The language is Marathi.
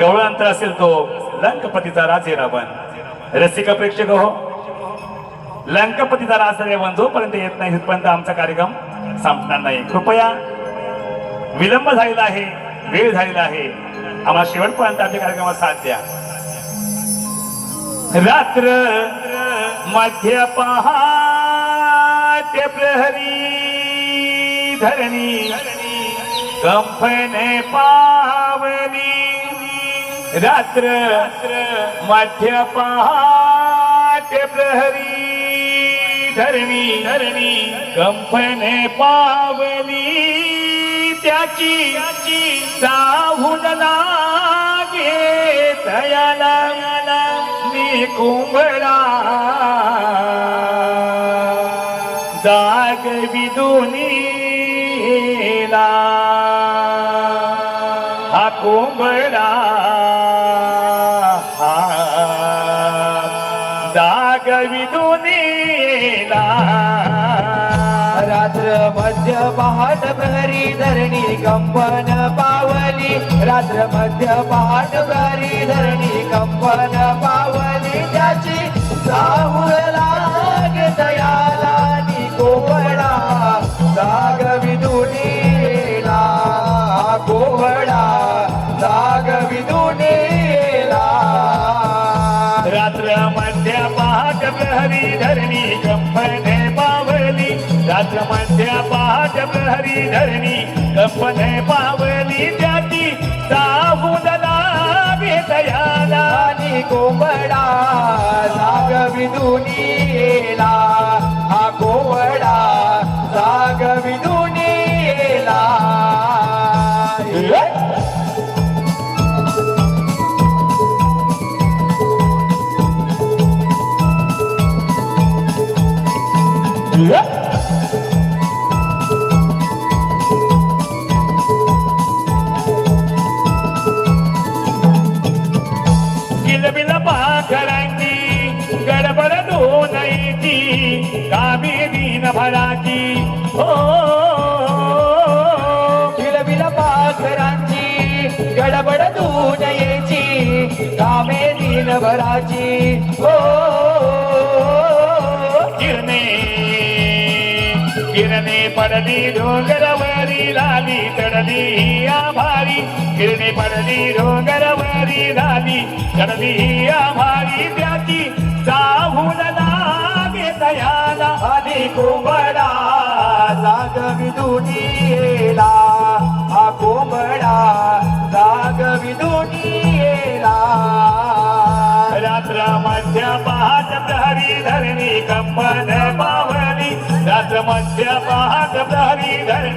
गवळांतर असेल तो लंकपतीचा राजे रावण. रसिक प्रेक्षक हो, लंकपतीचा राज रावण जोपर्यंत येत नाही तिथपर्यंत आमचा कार्यक्रम संपणार नाही. कृपया, विलंब झालेला आहे, वेळ झालेला आहे, आम्हाला शेवटपर्यंत आमच्या कार्यक्रमात साथ द्या. रात्र मध्य पहाटे प्रहरी धरणी कंपने पावनी. रात्र मध्य पहाटे प्रहरी धरणी कंपने पावनी. त्याची चाहून लागे तयाला कुंभळा जागवी दोन्हीला. हा कुंभळा जागवी दोन्हीला. रात्र मध्य पहाट प्रहरी धरणी कंपन पावली. रात्र मध्य पहाट प्रहरी धरणी कंपन पावली. त्याची चाहूल लागे दयाला कोवळा जागवी दोन्हीला. कोवळा जागवी दोन्हीला. रात्र मध्य पहाट प्रहरी धरणी कंपने पावली. रात्र मध्य पहाट प्रहरी धरणी कंपने पावली. त्याची चाहूल लागे दयाला कोवळा जागवी दोन्हीला. हा कोवळा जागवी दोन्हीला. किलबिल पाखरांची गडबड दोनाईची कामी दिन भराची. हो, किलबिल पाखरांची गडबड दोनाईची कामे दिनभराची. हो, किरणे पडली डोंगरवरी लाली चढली आभारी. किरणे पडली डोंगरवरी लाली चढली आभारी. त्याची चाहूल लागे दयाला आधी कोंबडा जागवी दोन्हीला. हा कोंबडा जागवी दोन्हीला. रात्र मध्य पहाट प्रहरी धरणी कंपन पावली. रात्र मध्य पहाट प्रहरी धरणी